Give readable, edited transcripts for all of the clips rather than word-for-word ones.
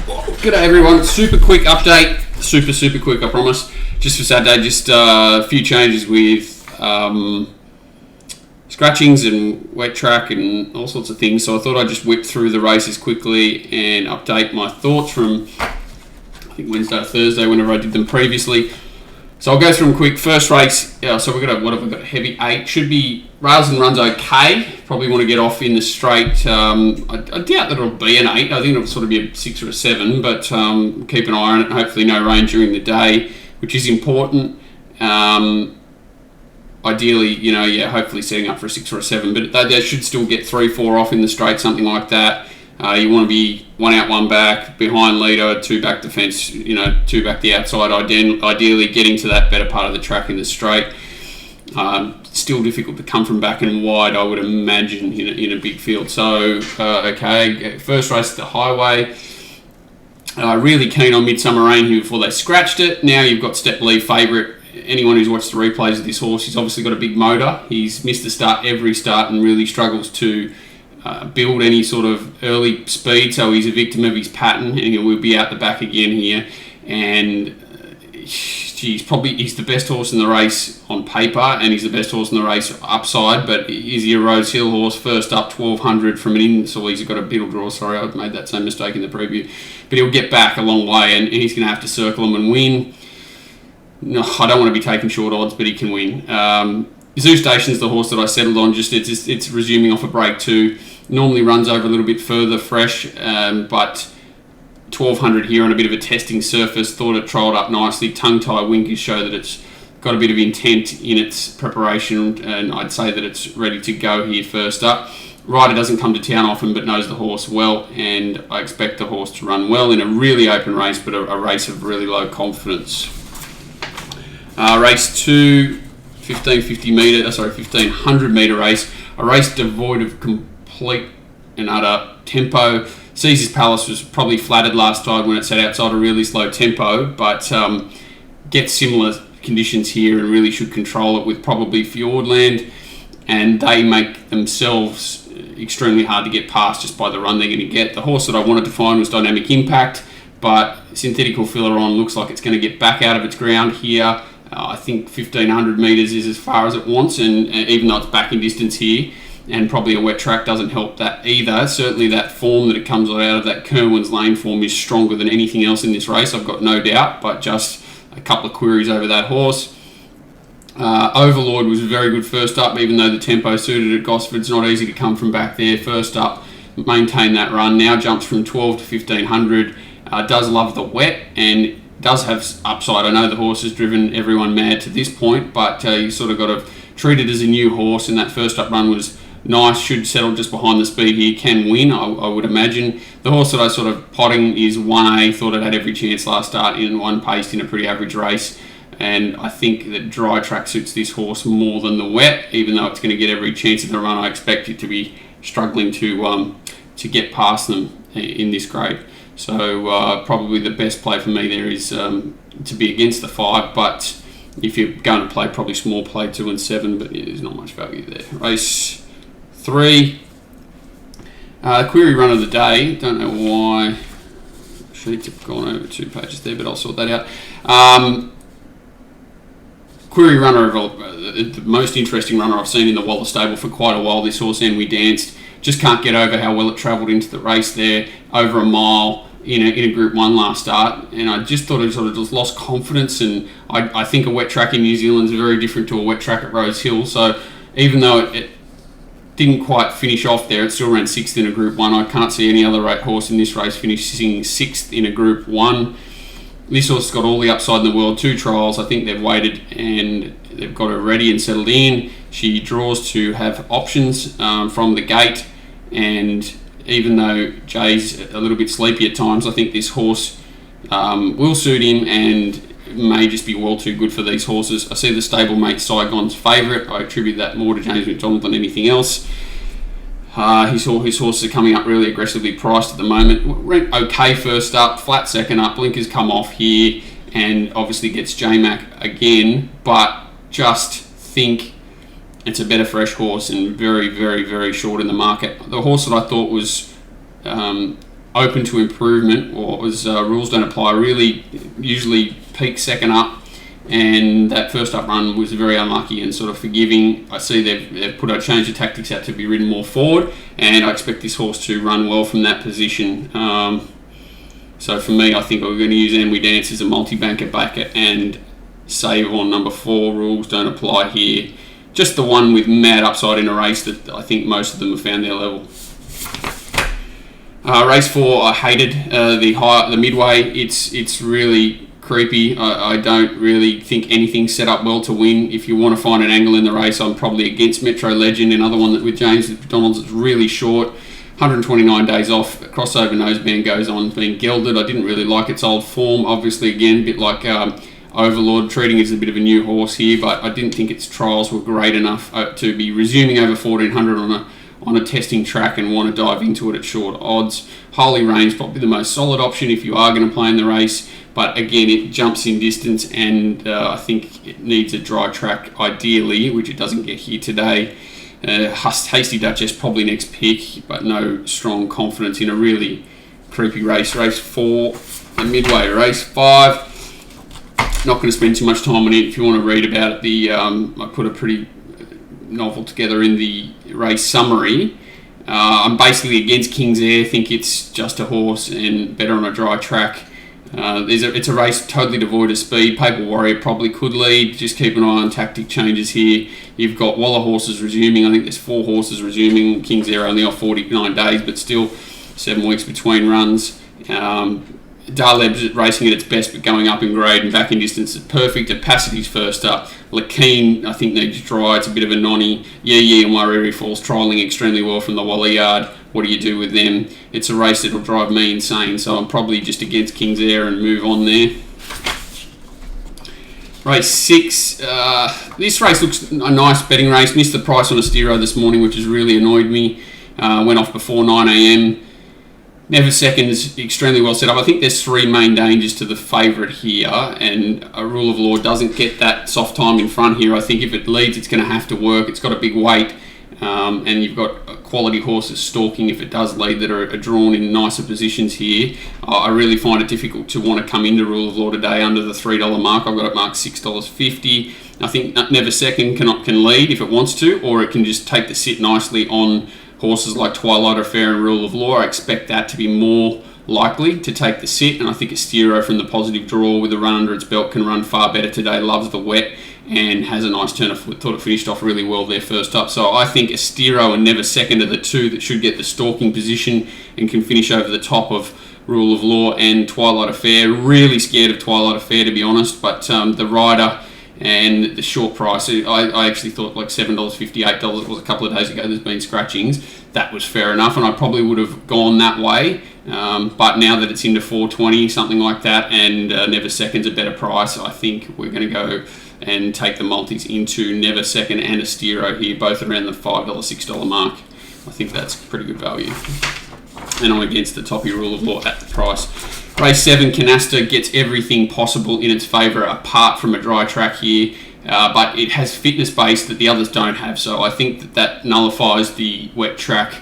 G'day everyone, super quick update, super quick I promise, just for Saturday, just a few changes with scratchings and wet track and all sorts of things, so I thought I'd just whip through the races quickly and update my thoughts from I think Wednesday or Thursday whenever I did them previously. So I'll go through them quick. First race, so we've got a heavy 8, should be, rails and runs okay, probably want to get off in the straight. I doubt that it'll be an 8, I think it'll sort of be a 6 or a 7, but keep an eye on it, hopefully no rain during the day, which is important. Ideally, hopefully setting up for a 6 or a 7, but they should still get 3-4 off in the straight, something like that. You want to be 1 out, 1 back, behind leader, 2 back the fence, 2 back the outside, ideally getting to that better part of the track in the straight. Still difficult to come from back and wide, I would imagine, in a big field. So, okay, first race at the highway. Really keen on Midsummer Rain here before they scratched it. Now you've got Step Lee favourite. Anyone who's watched the replays of this horse, he's obviously got a big motor. He's missed the start every start and really struggles to build any sort of early speed, so he's a victim of his pattern, and he will be out the back again here. And he's the best horse in the race on paper, and he's the best horse in the race upside. But is he a Rosehill horse? First up, 1200 from an in, so he's got a biddle draw. Sorry, I made that same mistake in the preview. But he'll get back a long way, and he's going to have to circle him and win. No, I don't want to be taking short odds, but he can win. Zoo Station's the horse that I settled on. It's resuming off a break 2. Normally runs over a little bit further fresh, but 1200 here on a bit of a testing surface. Thought it trialled up nicely. Tongue tie winkers show that it's got a bit of intent in its preparation, and I'd say that it's ready to go here first up. Rider doesn't come to town often, but knows the horse well, and I expect the horse to run well in a really open race, but a race of really low confidence. Race 2. 1500 metre race, a race devoid of complete and utter tempo. Caesar's Palace was probably flattered last time when it sat outside a really slow tempo, but gets similar conditions here and really should control it with probably Fjordland, and they make themselves extremely hard to get past just by the run they're going to get. The horse that I wanted to find was Dynamic Impact, but Synthetical Filler On looks like it's going to get back out of its ground here. I think 1500 metres is as far as it wants, and even though it's back in distance here, and probably a wet track doesn't help that either. Certainly that form that it comes out of, that Kerwin's Lane form, is stronger than anything else in this race, I've got no doubt, but just a couple of queries over that horse. Overlord was very good first up, even though the tempo suited at Gosford. It's not easy to come from back there. First up, maintain that run, now jumps from 12 to 1500, does love the wet, and does have upside. I know the horse has driven everyone mad to this point, but you sort of got to treat it as a new horse, and that first up run was nice. Should settle just behind the speed here, can win, I would imagine. The horse that I sort of potting is 1A. Thought it had every chance last start in 1 pace in a pretty average race, and I think that dry track suits this horse more than the wet. Even though it's going to get every chance of the run, I expect it to be struggling to get past them in this grade. So probably the best play for me there is to be against the 5, but if you're going to play, probably small play 2 and 7, but yeah, there's not much value there. Race 3, query run of the day. Don't know why sheets have gone over 2 pages there, but I'll sort that out. Query runner of the most interesting runner I've seen in the Waller stable for quite a while. This horse, And We Danced, just can't get over how well it travelled into the race there, over a mile. In a Group 1 last start, and I just thought it sort of just lost confidence, and I think a wet track in New Zealand is very different to a wet track at Rosehill, so even though it didn't quite finish off there, it still ran 6th in a Group 1. I can't see any other horse in this race finishing 6th in a Group 1. This horse has got all the upside in the world. 2 trials, I think they've waited and they've got her ready and settled in. She draws to have options from the gate, and even though Jay's a little bit sleepy at times, I think this horse will suit him and may just be well too good for these horses. I see the stablemate Saigon's favourite. I attribute that more to James McDonald than anything else. His horses are coming up really aggressively priced at the moment. Went okay first up, flat second up. Blinkers come off here and obviously gets J-Mac again, but just think it's a better fresh horse and very, very, very short in the market. The horse that I thought was open to improvement, or as rules don't apply, really usually peak second up, and that first up run was very unlucky and sort of forgiving. I see they've put a change of tactics out to be ridden more forward, and I expect this horse to run well from that position. So for me, I think we're going to use And We Dance as a multi-banker backer and save on number 4. Rules don't apply here. Just the one with mad upside in a race that I think most of them have found their level. Race 4, I hated the midway. It's really creepy. I don't really think anything's set up well to win. If you want to find an angle in the race, I'm probably against Metro Legend, another one that with James McDonald's is really short. 129 days off, crossover noseband goes on, being gelded. I didn't really like its old form. Obviously, again, a bit like Overlord, treating it as a bit of a new horse here, but I didn't think its trials were great enough to be resuming over 1400 on a testing track and want to dive into it at short odds. Holy Rain's probably the most solid option if you are going to play in the race, but again, it jumps in distance, and I think it needs a dry track ideally, which it doesn't get here today. Hasty Duchess probably next pick, but no strong confidence in a really creepy race. Race 4, the midway. Race 5, not going to spend too much time on it. If you want to read about it, I put a pretty novel together in the race summary. I'm basically against King's Air. Think it's just a horse and better on a dry track. It's a race totally devoid of speed. Paper Warrior probably could lead. Just keep an eye on tactic changes here. You've got Waller horses resuming. I think there's 4 horses resuming. King's Air only off 49 days, but still 7 weeks between runs. Darleb's racing at its best, but going up in grade and back in distance is perfect. Opacity's first up. Lakeen, I think, needs dry. It's a bit of a nonny. Yeah, and Wariri Falls trialling extremely well from the Waller yard. What do you do with them? It's a race that'll drive me insane, so I'm probably just against King's Air and move on there. Race 6. This race looks a nice betting race. Missed the price on a Stero this morning, which has really annoyed me. Went off before 9 a.m. Never Second's extremely well set up. I think there's 3 main dangers to the favourite here, and a Rule of Law doesn't get that soft time in front here. I think if it leads, it's going to have to work. It's got a big weight, and you've got quality horses stalking if it does lead that are drawn in nicer positions here. I really find it difficult to want to come into Rule of Law today under the $3 mark. I've got it marked $6.50. I think Never Second can lead if it wants to, or it can just take the sit nicely on horses like Twilight Affair and Rule of Law. I expect that to be more likely to take the sit, and I think Estero from the positive draw with a run under its belt can run far better today. Loves the wet and has a nice turn of foot. Thought it finished off really well there first up. So I think Estero and Never Second are the 2 that should get the stalking position and can finish over the top of Rule of Law and Twilight Affair. Really scared of Twilight Affair, to be honest, but the rider and the short price, I actually thought like $7.50, $8 was a couple of days ago. There's been scratchings. That was fair enough, and I probably would have gone that way. But now that it's into $4.20, something like that, and Never Second's a better price, I think we're going to go and take the multis into Never Second and Estero here, both around the $5, $6 mark. I think that's pretty good value. And I'm against the Toppy Rule of Law at the price. Race 7, Canasta gets everything possible in its favour apart from a dry track here, but it has fitness base that the others don't have, so I think that nullifies the wet track,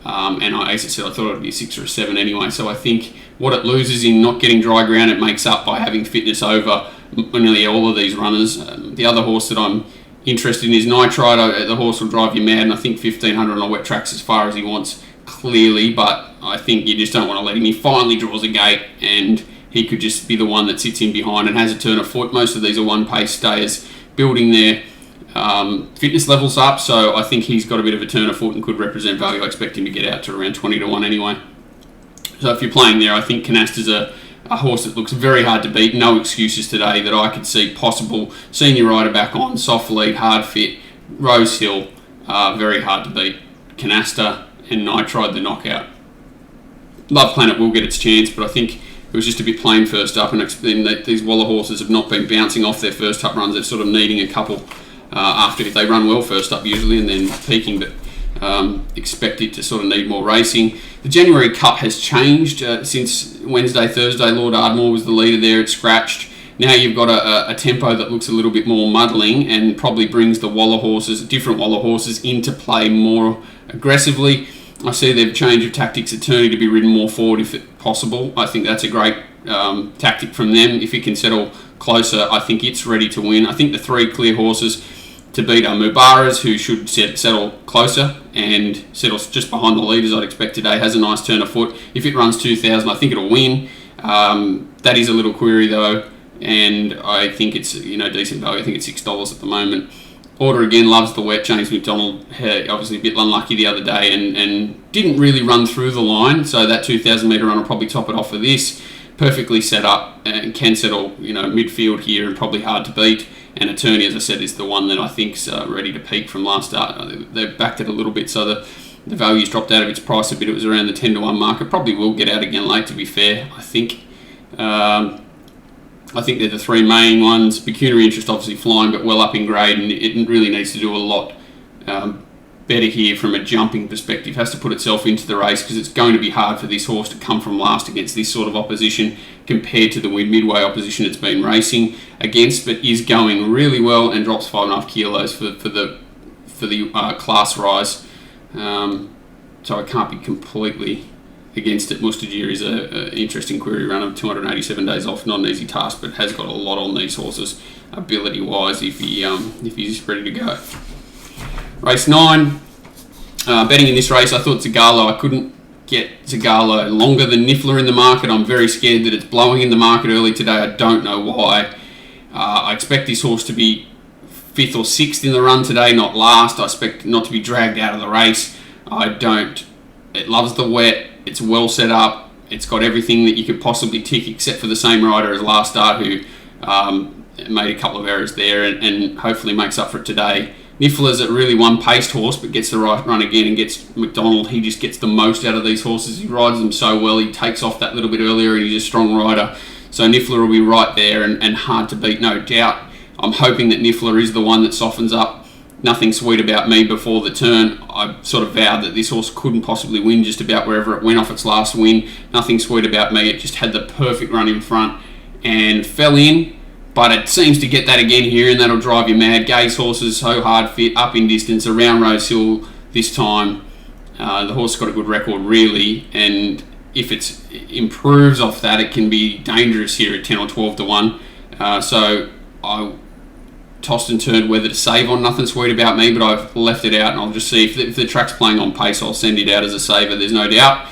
and as I said, I thought it would be a 6 or a 7 anyway, so I think what it loses in not getting dry ground, it makes up by having fitness over nearly all of these runners. The other horse that I'm interested in is Nitride. The horse will drive you mad, and I think 1500 on wet tracks as far as he wants, clearly, but I think you just don't want to let him. He finally draws a gate, and he could just be the one that sits in behind and has a turn of foot. Most of these are one-pace stayers building their fitness levels up, so I think he's got a bit of a turn of foot and could represent value. I expect him to get out to around 20 to 1 anyway. So if you're playing there, I think Canasta's a horse that looks very hard to beat. No excuses today that I could see possible. Senior rider back on, soft lead, hard fit. Rosehill, very hard to beat. Canasta and Nitride, the knockout. Love Planet will get its chance, but I think it was just a bit plain first up, and these Waller horses have not been bouncing off their first up runs. They're sort of needing a couple after they run well first up usually and then peaking, but expect it to sort of need more racing. The January Cup has changed since Wednesday, Thursday. Lord Ardmore was the leader there. It's scratched. Now you've got a tempo that looks a little bit more muddling and probably brings the Waller horses, different Waller horses, into play more aggressively. I see their change of tactics at Turney to be ridden more forward if possible. I think that's a great tactic from them. If it can settle closer, I think it's ready to win. I think the 3 clear horses to beat are Mubaras, who should settle closer and settles just behind the leaders, I'd expect today. Has a nice turn of foot. If it runs 2,000, I think it'll win. That is a little query though, and I think it's decent value. I think it's $6 at the moment. Order again loves the wet. James McDonald obviously a bit unlucky the other day and didn't really run through the line, so that 2,000 metre run will probably top it off for this. Perfectly set up and can settle midfield here and probably hard to beat. And Attorney, as I said, is the one that I think's ready to peak from last start. They've backed it a little bit, so the value's dropped out of its price a bit. It was around the 10 to 1 mark. It probably will get out again late, to be fair, I think. I think they're the 3 main ones. Pecuniary Interest obviously flying, but well up in grade, and it really needs to do a lot better here from a jumping perspective. Has to put itself into the race because it's going to be hard for this horse to come from last against this sort of opposition compared to the midway opposition it's been racing against, but is going really well and drops 5.5 kilos for the class rise. So I can't be completely against it. Mustajir is an interesting query run of 287 days off, not an easy task, but has got a lot on these horses ability wise if he's ready to go. Race 9, betting in this race, I thought Zagalo. I couldn't get Zagalo longer than Niffler in the market. I'm very scared that it's blowing in the market early today. I don't know why. I expect this horse to be 5th or 6th in the run today, not last. I expect not to be dragged out of the race. It loves the wet. It's well set up. It's got everything that you could possibly tick except for the same rider as last start who made a couple of errors there and hopefully makes up for it today. Niffler's a really one-paced horse, but gets the right run again and gets McDonald. He just gets the most out of these horses. He rides them so well. He takes off that little bit earlier and he's a strong rider. So Niffler will be right there and hard to beat, no doubt. I'm hoping that Niffler is the one that softens up. Nothing sweet about me before the turn. I sort of vowed that this horse couldn't possibly win just about wherever it went off its last win. Nothing sweet about me. It just had the perfect run in front and fell in. But it seems to get that again here, and that'll drive you mad. Gay's horses so hard fit, up in distance, around Rosehill this time. The horse got a good record, really, and if it improves off that, it can be dangerous here at 10 or 12 to 1. So I tossed and turned whether to save on. Nothing sweet about me, but I've left it out, and I'll just see if the track's playing on pace, I'll send it out as a saver, there's no doubt.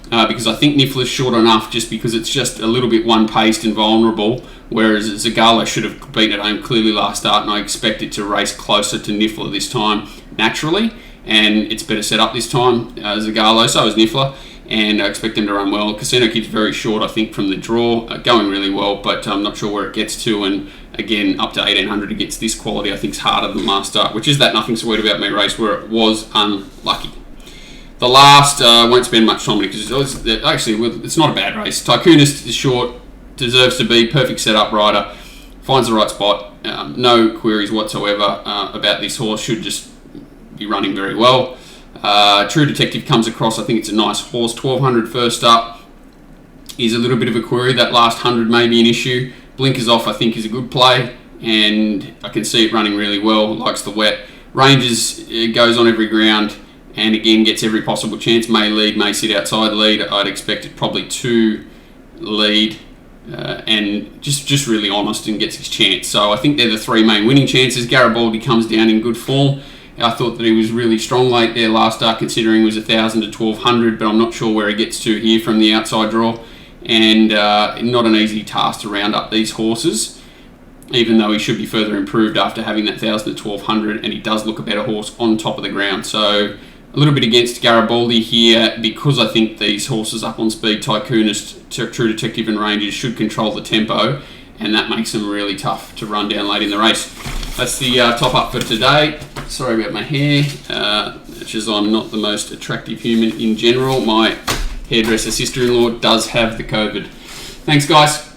Because I think Niffler's short enough just because it's just a little bit one-paced and vulnerable, whereas Zagalo should have beaten it home clearly last start, and I expect it to race closer to Niffler this time naturally, and it's better set up this time, Zagalo, so is Niffler, and I expect them to run well. Casino Kid's very short, I think, from the draw, going really well, but I'm not sure where it gets to, and again, up to 1,800 against this quality I think is harder than last start, which is that Nothing Sweet About Me race where it was unlucky. The last, won't spend much time on it because it's not a bad race. Tycoonist is short, deserves to be, perfect setup rider, finds the right spot, no queries whatsoever about this horse, should just be running very well. True Detective comes across, I think it's a nice horse, 1,200 first up is a little bit of a query, that last 100 may be an issue. Blinkers Off I think is a good play, and I can see it running really well, likes the wet. Rangers, it goes on every ground, and again gets every possible chance, may lead, may sit outside lead. I'd expect it probably to lead and just really honest and gets his chance. So I think they're the 3 main winning chances. Garibaldi comes down in good form. I thought that he was really strong late there last start, considering it was 1,000 to 1,200, but I'm not sure where he gets to here from the outside draw, and not an easy task to round up these horses, even though he should be further improved after having that 1,000 to 1,200, and he does look a better horse on top of the ground. So a little bit against Garibaldi here because I think these horses up on speed, Tycoonist, True Detective and Rangers, should control the tempo, and that makes them really tough to run down late in the race. That's the top up for today. Sorry about my hair, which is I'm not the most attractive human in general. My hairdresser sister-in-law does have the COVID. Thanks guys.